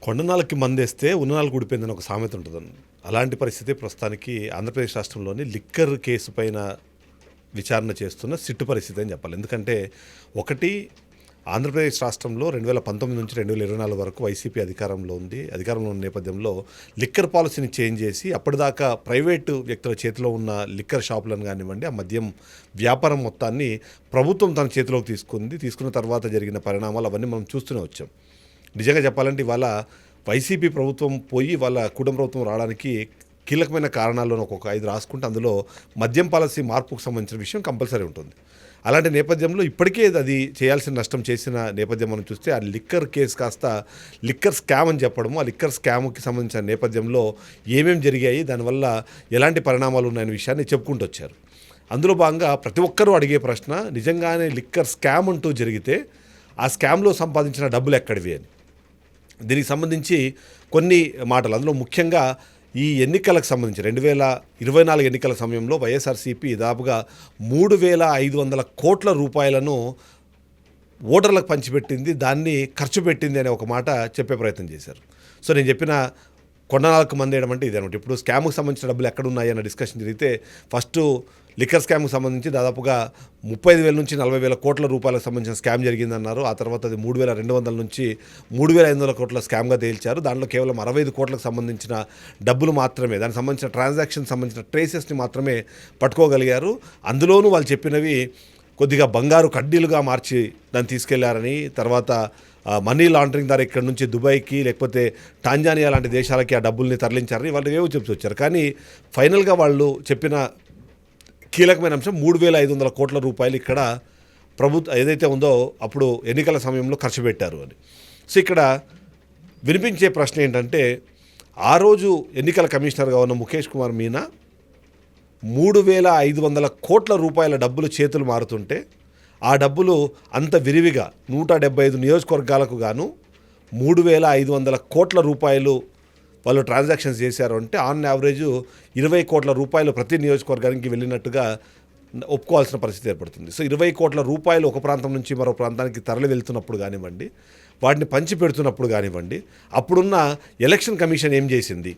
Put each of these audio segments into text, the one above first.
కొండనాలకి మందేస్తే ఉన్ననాలకు ఊడిపోయిందని ఒక సామెత ఉంటుందని. అలాంటి పరిస్థితి ప్రస్తుతానికి ఆంధ్రప్రదేశ్ రాష్ట్రంలోని లిక్కర్ కేసు పైన విచారణ చేస్తున్న సిట్టు పరిస్థితి అని చెప్పాలి. ఎందుకంటే ఒకటి, ఆంధ్రప్రదేశ్ రాష్ట్రంలో 2019 నుంచి 2024 వరకు వైసీపీ అధికారంలో ఉన్న నేపథ్యంలో లిక్కర్ పాలసీని చేంజ్ చేసి అప్పటిదాకా ప్రైవేటు వ్యక్తుల చేతిలో ఉన్న లిక్కర్ షాపులను కానివ్వండి, ఆ మద్యం వ్యాపారం మొత్తాన్ని ప్రభుత్వం తన చేతిలోకి తీసుకున్న తర్వాత జరిగిన పరిణామాలు అవన్నీ మనం చూస్తూనే వచ్చాం. నిజంగా చెప్పాలంటే ఇవాళ వైసీపీ ప్రభుత్వం పోయి వాళ్ళ కూటమి ప్రభుత్వం రావడానికి కీలకమైన కారణాలను ఒక్కొక్క 5 రాసుకుంటే అందులో మద్యం పాలసీ మార్పుకు సంబంధించిన విషయం కంపల్సరీ ఉంటుంది. అలాంటి నేపథ్యంలో ఇప్పటికే అది చేయాల్సిన నష్టం చేసిన నేపథ్యం మనం చూస్తే ఆ లిక్కర్ కేసు కాస్త లిక్కర్ స్కామ్ అని చెప్పడము, ఆ లిక్కర్ స్కామ్కి సంబంధించిన నేపథ్యంలో ఏమేమి జరిగాయి, దానివల్ల ఎలాంటి పరిణామాలు ఉన్నాయనే విషయాన్ని చెప్పుకుంటూ వచ్చారు. అందులో భాగంగా ప్రతి ఒక్కరూ అడిగే ప్రశ్న, నిజంగానే లిక్కర్ స్కామ్ అంటూ జరిగితే ఆ స్కామ్లో సంపాదించిన డబ్బులు ఎక్కడివి అని. దీనికి సంబంధించి కొన్ని మాటలు, అందులో ముఖ్యంగా ఈ ఎన్నికలకు సంబంధించి 2024 ఎన్నికల సమయంలో వైఎస్ఆర్సీపీ దాదాపుగా 3,500 కోట్ల రూపాయలను ఓటర్లకు పంచిపెట్టింది, దాన్ని ఖర్చు పెట్టింది అనే ఒక మాట చెప్పే ప్రయత్నం చేశారు. సో నేను చెప్పిన కొండనాలకు మందేయడం అంటే ఇదనమాట. ఇప్పుడు స్కామ్కి సంబంధించిన డబ్బులు ఎక్కడున్నాయి అన్న డిస్కషన్ జరిగితే ఫస్ట్ లిక్కర్ స్కామ్కి సంబంధించి దాదాపుగా 35,000 నుంచి 40,000 కోట్ల రూపాయలకు సంబంధించిన స్కామ్ జరిగిందన్నారు. ఆ తర్వాత అది 3,200 నుంచి 3,500 కోట్ల స్కామ్గా తేల్చారు. దాంట్లో కేవలం 65 కోట్లకు సంబంధించిన డబ్బులు మాత్రమే, దానికి సంబంధించిన ట్రాన్సాక్షన్ సంబంధించిన ట్రేసెస్ని మాత్రమే పట్టుకోగలిగారు. అందులోనూ వాళ్ళు చెప్పినవి కొద్దిగా బంగారు కడ్డీలుగా మార్చి దాన్ని తీసుకెళ్లారని, తర్వాత మనీ లాండరింగ్ ద్వారా ఇక్కడ నుంచి దుబాయ్కి లేకపోతే టాంజానియా లాంటి దేశాలకి ఆ డబ్బుల్ని తరలించారని వాళ్ళు ఏవో చెప్తూ వచ్చారు. కానీ ఫైనల్గా వాళ్ళు చెప్పిన కీలకమైన అంశం 3,500 కోట్ల రూపాయలు ఇక్కడ ప్రభుత్వం ఏదైతే ఉందో అప్పుడు ఎన్నికల సమయంలో ఖర్చు పెట్టారు అని. సో ఇక్కడ వినిపించే ప్రశ్న ఏంటంటే, ఆ రోజు ఎన్నికల కమిషనర్గా ఉన్న ముఖేష్ కుమార్ మీనా 3,500 కోట్ల రూపాయల డబ్బులు చేతులు మారుతుంటే ఆ డబ్బులు అంత విరివిగా 175 నియోజకవర్గాలకు గాను 3,500 కోట్ల రూపాయలు వాళ్ళు ట్రాన్సాక్షన్స్ చేశారు అంటే ఆన్ యావరేజ్ 20 కోట్ల రూపాయలు ప్రతి నియోజకవర్గానికి వెళ్ళినట్టుగా ఒప్పుకోవాల్సిన పరిస్థితి ఏర్పడుతుంది. సో 20 కోట్ల రూపాయలు ఒక ప్రాంతం నుంచి మరో ప్రాంతానికి తరలి వెళ్తున్నప్పుడు కానివ్వండి, వాటిని పంచి పెడుతున్నప్పుడు కానివ్వండి, అప్పుడున్న ఎలక్షన్ కమిషన్ ఏం చేసింది?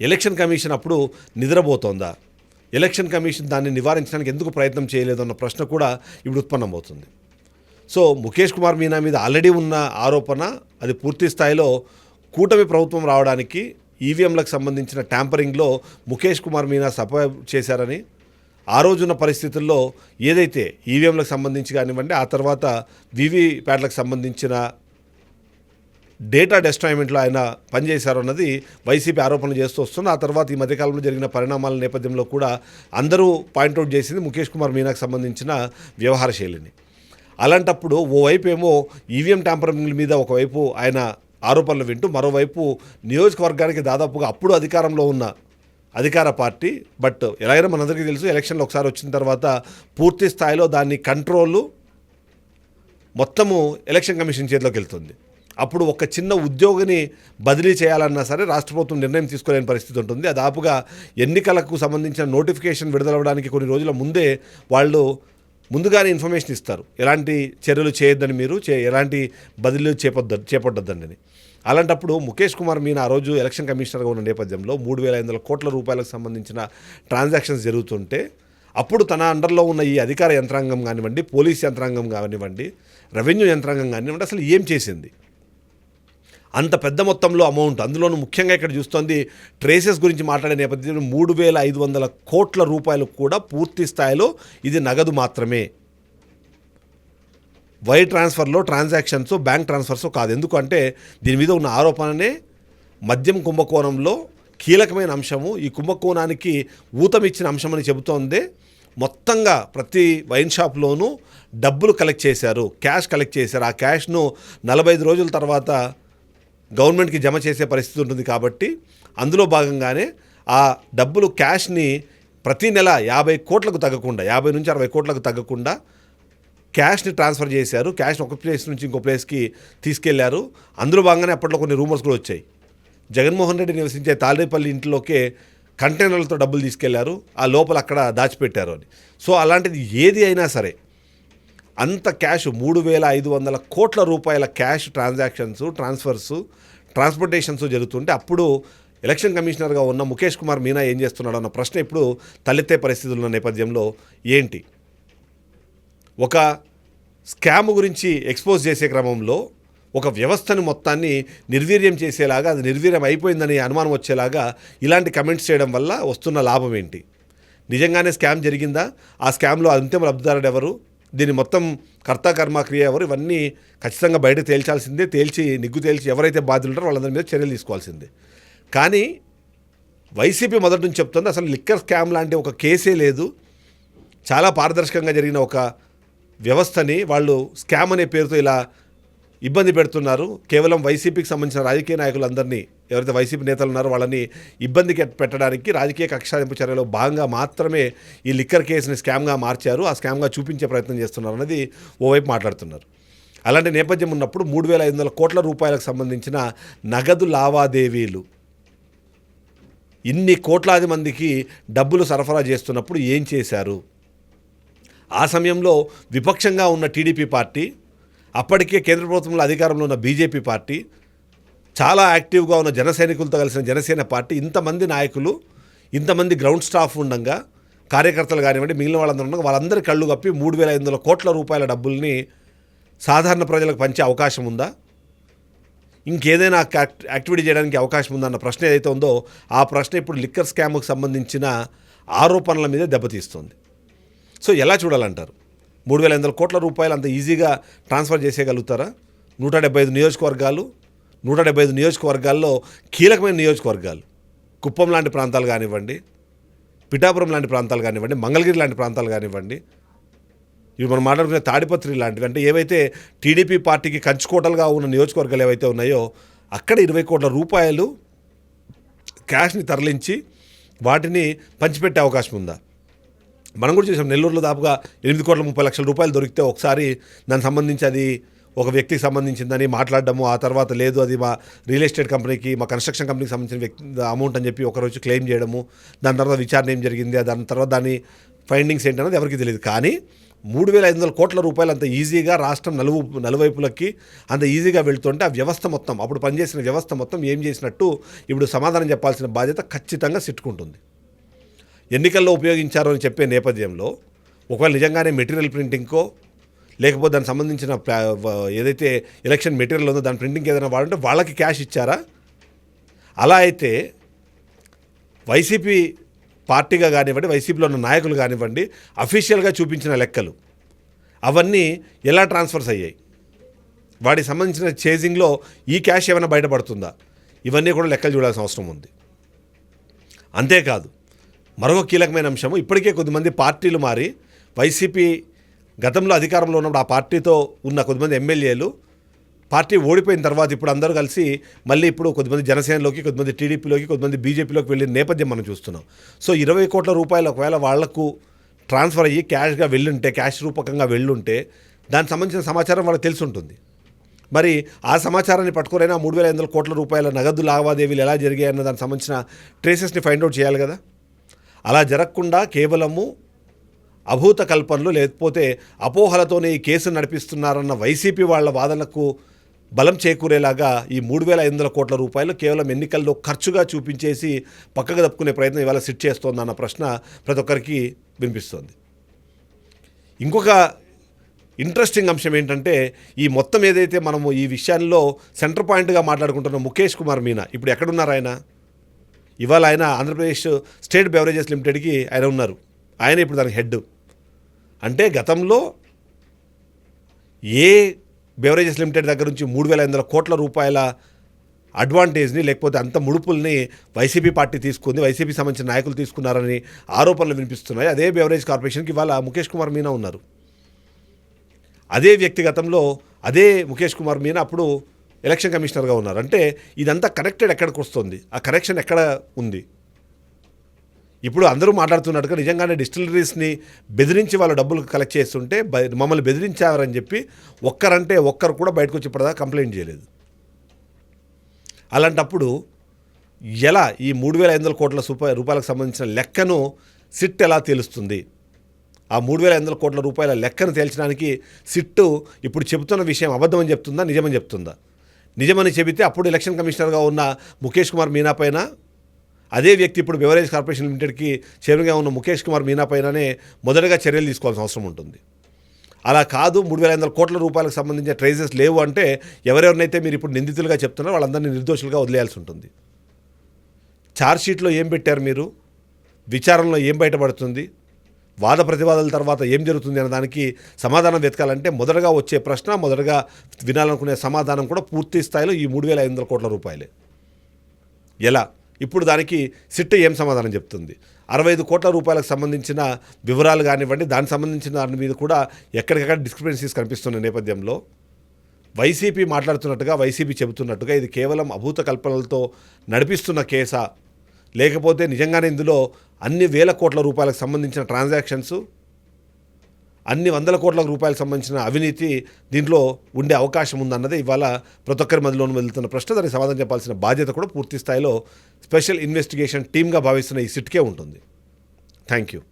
ఎలక్షన్ కమిషన్ అప్పుడు నిద్రపోతోందా? ఎలక్షన్ కమిషన్ దాన్ని నివారించడానికి ఎందుకు ప్రయత్నం చేయలేదన్న ప్రశ్న కూడా ఇప్పుడు ఉత్పన్నమవుతుంది. సో ముఖేష్ కుమార్ మీనా మీద ఆల్రెడీ ఉన్న ఆరోపణ, అది పూర్తి స్థాయిలో కూటమి ప్రభుత్వం రావడానికి ఈవీఎంలకు సంబంధించిన ట్యాంపరింగ్లో ముఖేష్ కుమార్ మీనా సపోర్ట్ చేశారని, ఆ రోజున్న పరిస్థితుల్లో ఏదైతే ఈవీఎంలకు సంబంధించి కానివ్వండి, ఆ తర్వాత వీవీప్యాట్లకు సంబంధించిన డేటా డెస్ట్రాయ్మెంట్లో ఆయన పనిచేశారు అన్నది వైసీపీ ఆరోపణలు చేస్తూ వస్తుంది. ఆ తర్వాత ఈ మధ్యకాలంలో జరిగిన పరిణామాల నేపథ్యంలో కూడా అందరూ పాయింట్అవుట్ చేసింది ముఖేష్ కుమార్ మీనాకు సంబంధించిన వ్యవహార శైలిని. అలాంటప్పుడు ఓవైపు ఏమో ఈవీఎం ట్యాంపరింగ్ మీద ఒకవైపు ఆయన ఆరోపణలు వింటూ, మరోవైపు నియోజకవర్గానికి దాదాపుగా అప్పుడు అధికారంలో ఉన్న అధికార పార్టీ, బట్ ఎలాగైనా మనందరికీ తెలుసు ఎలక్షన్లు ఒకసారి వచ్చిన తర్వాత పూర్తి స్థాయిలో దాన్ని కంట్రోలు మొత్తము ఎలక్షన్ కమిషన్ చేతిలోకి వెళ్తుంది. అప్పుడు ఒక చిన్న ఉద్యోగిని బదిలీ చేయాలన్నా సరే రాష్ట్ర ప్రభుత్వం నిర్ణయం తీసుకోలేని పరిస్థితి ఉంటుంది. దాదాపుగా ఎన్నికలకు సంబంధించిన నోటిఫికేషన్ విడుదలవ్వడానికి కొన్ని రోజుల ముందే వాళ్ళు ముందుగానే ఇన్ఫర్మేషన్ ఇస్తారు, ఎలాంటి చర్యలు చేయొద్దని, మీరు ఎలాంటి బదిలీలు చేపట్టొద్దని. అలాంటప్పుడు ముఖేష్ కుమార్ మీనా ఆ రోజు ఎలక్షన్ కమిషనర్గా ఉన్న నేపథ్యంలో 3,500 కోట్ల రూపాయలకు సంబంధించిన ట్రాన్సాక్షన్స్ జరుగుతుంటే అప్పుడు తన అండర్లో ఉన్న ఈ అధికార యంత్రాంగం కానివ్వండి, పోలీస్ యంత్రాంగం కానివ్వండి, రెవెన్యూ యంత్రాంగం కానివ్వండి, అసలు ఏం చేసింది? అంత పెద్ద మొత్తంలో అమౌంట్, అందులోనూ ముఖ్యంగా ఇక్కడ చూస్తోంది ట్రేసెస్ గురించి మాట్లాడే నేపథ్యంలో 3,500 కోట్ల రూపాయలు కూడా పూర్తి స్థాయిలో ఇది నగదు మాత్రమే, వైర్ ట్రాన్స్ఫర్లో ట్రాన్సాక్షన్స్ బ్యాంక్ ట్రాన్స్ఫర్స్ కాదు. ఎందుకంటే దీని మీద ఉన్న ఆరోపణనే మద్యం కుంభకోణంలో కీలకమైన అంశము, ఈ కుంభకోణానికి ఊతమిచ్చిన అంశం అని చెబుతోంది. మొత్తంగా ప్రతి వైన్ షాప్లోనూ డబ్బులు కలెక్ట్ చేశారు, క్యాష్ కలెక్ట్ చేశారు. ఆ క్యాష్ను 45 రోజుల తర్వాత గవర్నమెంట్కి జమ చేసే పరిస్థితి ఉంటుంది. కాబట్టి అందులో భాగంగానే ఆ డబ్బులు క్యాష్ని ప్రతి నెల 50 కోట్లకు తగ్గకుండా, 50 నుంచి 60 కోట్లకు తగ్గకుండా క్యాష్ని ట్రాన్స్ఫర్ చేశారు. క్యాష్ని ఒక ప్లేస్ నుంచి ఇంకో ప్లేస్కి తీసుకెళ్లారు. అందులో భాగంగానే అప్పట్లో కొన్ని రూమర్స్ కూడా వచ్చాయి, జగన్మోహన్ రెడ్డి నివసించే తాడేపల్లి ఇంట్లోకే కంటైనర్లతో డబ్బులు తీసుకెళ్లారు, ఆ లోపల అక్కడ దాచిపెట్టారు అని. సో అలాంటిది ఏది అయినా సరే అంత క్యాష్ 3,500 కోట్ల రూపాయల క్యాష్ ట్రాన్స్ఫర్స్ ట్రాన్స్పోర్టేషన్స్ జరుగుతుంటే అప్పుడు ఎలక్షన్ కమిషనర్గా ఉన్న ముఖేష్ కుమార్ మీనా ఏం చేస్తున్నాడు అన్న ప్రశ్న ఇప్పుడు తలెత్తే పరిస్థితులు ఉన్న నేపథ్యంలో ఏంటి ఒక స్కామ్ గురించి ఎక్స్పోజ్ చేసే క్రమంలో ఒక వ్యవస్థను మొత్తాన్ని నిర్వీర్యం చేసేలాగా, అది నిర్వీర్యం అయిపోయిందని అనుమానం వచ్చేలాగా ఇలాంటి కమెంట్స్ చేయడం వల్ల వస్తున్న లాభం ఏంటి? నిజంగానే స్కామ్ జరిగిందా? ఆ స్కామ్లో అంతిమ లబ్ధిదారుడు ఎవరు? దీని మొత్తం కర్త కర్మ క్రియ ఎవరు? ఇవన్నీ ఖచ్చితంగా బయట తేల్చాల్సిందే. నిగ్గు తేల్చి ఎవరైతే బాధ్యులు ఉంటారో వాళ్ళందరి మీద చర్యలు తీసుకోవాల్సిందే. కానీ వైసీపీ మొదటి నుంచి చెప్తుంది అసలు లిక్కర్ స్కామ్ లాంటి ఒక కేసే లేదు, చాలా పారదర్శకంగా జరిగిన ఒక వ్యవస్థని వాళ్ళు స్కామ్ అనే పేరుతో ఇలా ఇబ్బంది పెడుతున్నారు. కేవలం వైసీపీకి సంబంధించిన రాజకీయ నాయకులందరినీ, ఎవరైతే వైసీపీ నేతలు ఉన్నారో వాళ్ళని ఇబ్బందికి పెట్టడానికి రాజకీయ కక్షాదింపు చర్యలో భాగంగా మాత్రమే ఈ లిక్కర్ కేసుని స్కామ్గా మార్చారు, ఆ స్కామ్గా చూపించే ప్రయత్నం చేస్తున్నారు అనేది ఓవైపు మాట్లాడుతున్నారు. అలాంటి నేపథ్యం ఉన్నప్పుడు 3,500 కోట్ల రూపాయలకు సంబంధించిన నగదు లావాదేవీలు ఇన్ని కోట్లాది మందికి డబ్బులు సరఫరా చేస్తున్నప్పుడు ఏం చేశారు? ఆ సమయంలో విపక్షంగా ఉన్న టీడీపీ పార్టీ, అప్పటికే కేంద్ర ప్రభుత్వంలో అధికారంలో ఉన్న బీజేపీ పార్టీ, చాలా యాక్టివ్గా ఉన్న జన సైనికులతో కలిసిన జనసేన పార్టీ, ఇంతమంది నాయకులు, ఇంతమంది గ్రౌండ్ స్టాఫ్ ఉండగా, కార్యకర్తలు కానివ్వండి మిగిలిన వాళ్ళందరూ ఉండగా వాళ్ళందరి కళ్ళు కప్పి 3,500 కోట్ల రూపాయల డబ్బుల్ని సాధారణ ప్రజలకు పంచే అవకాశం ఉందా? ఇంకేదైనా యాక్టివిటీ చేయడానికి అవకాశం ఉందన్న ప్రశ్న ఏదైతే ఉందో ఆ ప్రశ్న ఇప్పుడు లిక్కర్ స్కామ్కు సంబంధించిన ఆరోపణల మీద దెబ్బతీస్తుంది. సో ఎలా చూడాలంటారు? 3,500 కోట్ల రూపాయలు అంత ఈజీగా ట్రాన్స్ఫర్ చేసేయగలుగుతారా? 175 నియోజకవర్గాల్లో కీలకమైన నియోజకవర్గాలు, కుప్పం లాంటి ప్రాంతాలు కానివ్వండి, పిఠాపురం లాంటి ప్రాంతాలు కానివ్వండి, మంగళగిరి లాంటి ప్రాంతాలు కానివ్వండి, ఇవి మనం మాట్లాడుకునే తాడిపత్రి లాంటివి, అంటే ఏవైతే టీడీపీ పార్టీకి కంచుకోటలుగా ఉన్న నియోజకవర్గాలు ఏవైతే ఉన్నాయో అక్కడ 20 కోట్ల రూపాయలు క్యాష్ని తరలించి వాటిని పంచిపెట్టే అవకాశం ఉందా? మనం కూడా చూసాం, నెల్లూరులో దాపుగా 8,30,00,000 రూపాయలు దొరికితే ఒకసారి దానికి సంబంధించి అది ఒక వ్యక్తికి సంబంధించిందని మాట్లాడడము, ఆ తర్వాత లేదు అది మా రియల్ ఎస్టేట్ కంపెనీకి, మా కన్స్ట్రక్షన్ కంపెనీకి సంబంధించిన అమౌంట్ అని చెప్పి ఒకరోజు క్లెయిమ్ చేయడము, దాని తర్వాత విచారణ ఏం జరిగింది, దాని తర్వాత దాని ఫైండింగ్స్ ఏంటన్నది ఎవరికి తెలియదు. కానీ 3,500 కోట్ల రూపాయలు అంత ఈజీగా రాష్ట్రం నలువైపులకి అంత ఈజీగా వెళ్తుంటే ఆ వ్యవస్థ మొత్తం, అప్పుడు పనిచేసిన వ్యవస్థ మొత్తం ఏం చేసినట్టు ఇప్పుడు సమాధానం చెప్పాల్సిన బాధ్యత ఖచ్చితంగా సిట్టుకుంటుంది. ఎన్నికల్లో ఉపయోగించారు అని చెప్పే నేపథ్యంలో ఒకవేళ నిజంగానే మెటీరియల్ ప్రింటింగ్కో లేకపోతే దానికి సంబంధించిన ఏదైతే ఎలక్షన్ మెటీరియల్ ఉందో దాని ప్రింటింగ్ ఏదైనా వాడంటే వాళ్ళకి క్యాష్ ఇచ్చారా? అలా అయితే వైసీపీ పార్టీగా కానివ్వండి, వైసీపీలో ఉన్న నాయకులు కానివ్వండి, అఫీషియల్గా చూపించిన లెక్కలు అవన్నీ ఎలా ట్రాన్స్ఫర్స్ అయ్యాయి? వాటికి సంబంధించిన చేజింగ్లో ఈ క్యాష్ ఏమైనా బయటపడుతుందా? ఇవన్నీ కూడా లెక్కలు చూడాల్సిన అవసరం ఉంది. అంతేకాదు మరొక కీలకమైన అంశము, ఇప్పటికే కొద్దిమంది పార్టీలు మారి వైసీపీ గతంలో అధికారంలో ఉన్నప్పుడు ఆ పార్టీతో ఉన్న కొద్దిమంది ఎమ్మెల్యేలు పార్టీ ఓడిపోయిన తర్వాత ఇప్పుడు అందరూ కలిసి మళ్ళీ ఇప్పుడు కొద్దిమంది జనసేనలోకి, కొద్దిమంది టీడీపీలోకి, కొద్దిమంది బీజేపీలోకి వెళ్ళిన నేపథ్యం మనం చూస్తున్నాం. సో 20 కోట్ల రూపాయలు ఒకవేళ వాళ్లకు ట్రాన్స్ఫర్ అయ్యి క్యాష్గా వెళ్ళుంటే, క్యాష్ రూపకంగా వెళ్ళుంటే దానికి సంబంధించిన సమాచారం వాళ్ళకి తెలిసి ఉంటుంది. మరి ఆ సమాచారాన్ని పట్టుకోరైనా 3,500 కోట్ల రూపాయల నగదు లావాదేవీలు ఎలా జరిగాయన్న దానికి సంబంధించిన ట్రేసెస్ని ఫైండ్ అవుట్ చేయాలి కదా. అలా జరగకుండా కేవలము అభూత కల్పనలు లేకపోతే అపోహలతోనే ఈ కేసును నడిపిస్తున్నారన్న వైసీపీ వాళ్ళ వాదనలకు బలం చేకూరేలాగా ఈ 3,500 కోట్ల రూపాయలు కేవలం ఎన్నికల్లో ఖర్చుగా చూపించేసి పక్కకు తప్పుకునే ప్రయత్నం ఇవాళ సిట్ చేస్తోందన్న ప్రశ్న ప్రతి ఒక్కరికి వినిపిస్తోంది. ఇంకొక ఇంట్రెస్టింగ్ అంశం ఏంటంటే, ఈ మొత్తం ఏదైతే మనము ఈ విషయాల్లో సెంటర్ పాయింట్గా మాట్లాడుకుంటున్న ముఖేష్ కుమార్ మీనా ఇప్పుడు ఎక్కడున్నారు? ఇవాళ ఆయన ఆంధ్రప్రదేశ్ స్టేట్ బెవరేజెస్ లిమిటెడ్కి ఆయన ఉన్నారు. ఆయన ఇప్పుడు దానికి హెడ్. అంటే గతంలో ఏ బెవరేజెస్ లిమిటెడ్ దగ్గర నుంచి 3,500 కోట్ల రూపాయల అడ్వాంటేజ్ని లేకపోతే అంత ముడుపుల్ని వైసీపీ పార్టీ తీసుకుంది, వైసీపీ సంబంధించిన నాయకులు తీసుకున్నారని ఆరోపణలు వినిపిస్తున్నాయి. అదే బెవరేజ్ కార్పొరేషన్కి ఇవాళ ముఖేష్ కుమార్ మీనా ఉన్నారు. అదే వ్యక్తిగతంలో అదే ముఖేష్ కుమార్ మీనా అప్పుడు ఎలక్షన్ కమిషనర్గా ఉన్నారు. అంటే ఇదంతా కనెక్టెడ్ ఎక్కడికి వస్తుంది? ఆ కనెక్షన్ ఎక్కడ ఉంది? ఇప్పుడు అందరూ మాట్లాడుతున్నట్టుగా నిజంగానే డిస్టిలరీస్ని బెదిరించి వాళ్ళు డబ్బులు కలెక్ట్ చేస్తుంటే మమ్మల్ని బెదిరించారని చెప్పి ఒక్కరు కూడా బయటకు వచ్చి ఇప్పటిదాకా కంప్లైంట్ చేయలేదు. అలాంటప్పుడు ఎలా ఈ 3,500 కోట్ల రూపాయలకు సంబంధించిన లెక్కను సిట్ ఎలా తెలుస్తుంది? ఆ 3,500 కోట్ల రూపాయల లెక్కను తేల్చడానికి సిట్టు ఇప్పుడు చెబుతున్న విషయం అబద్ధమని చెప్తుందా, నిజమని చెప్తుందా? నిజమని చెబితే అప్పుడు ఎలక్షన్ కమిషనర్గా ఉన్న ముఖేష్ కుమార్ మీనా పైన, అదే వ్యక్తి ఇప్పుడు బెవరేజ్ కార్పొరేషన్ లిమిటెడ్కి చైర్మన్గా ఉన్న ముఖేష్ కుమార్ మీనా పైననే మొదటగా చర్యలు తీసుకోవాల్సిన అవసరం ఉంటుంది. అలా కాదు 3,500 కోట్ల రూపాయలకు సంబంధించిన ట్రేసెస్ లేవు అంటే ఎవరెవరినైతే మీరు ఇప్పుడు నిందితులుగా చెప్తున్నారో వాళ్ళందరినీ నిర్దోషులుగా వదిలేయాల్సి ఉంటుంది. ఛార్జ్షీట్లో ఏం పెట్టారు మీరు, విచారణలో ఏం బయటపడుతుంది, వాద ప్రతివాదాల తర్వాత ఏం జరుగుతుంది అనే దానికి సమాధానం వెతకాలంటే మొదటగా వచ్చే ప్రశ్న, మొదటగా వినాలనుకునే సమాధానం కూడా పూర్తి స్థాయిలో ఈ 3,500 కోట్ల రూపాయలే. ఎలా? ఇప్పుడు దానికి సిట్ ఏం సమాధానం చెప్తుంది? 65 కోట్ల రూపాయలకు సంబంధించిన వివరాలు కానివ్వండి, దానికి సంబంధించిన దాని మీద కూడా ఎక్కడికక్కడ డిస్క్రిపెన్సీస్ కనిపిస్తున్న నేపథ్యంలో వైసీపీ మాట్లాడుతున్నట్టుగా, వైసీపీ చెబుతున్నట్టుగా ఇది కేవలం అభూత కల్పనలతో నడిపిస్తున్న కేసా, లేకపోతే నిజంగానే ఇందులో అన్ని వేల కోట్ల రూపాయలకు సంబంధించిన ట్రాన్సాక్షన్స్, అన్ని వందల కోట్ల రూపాయలకు సంబంధించిన అవినీతి దీంట్లో ఉండే అవకాశం ఉందన్నదే ఇవాళ ప్రతి ఒక్కరి మధ్యలోనూ వెళ్తున్న ప్రశ్న. దానికి సమాధానం చెప్పాల్సిన బాధ్యత కూడా పూర్తి స్థాయిలో స్పెషల్ ఇన్వెస్టిగేషన్ టీమ్గా భావిస్తున్న ఈ సిట్కే ఉంటుంది. Thank you.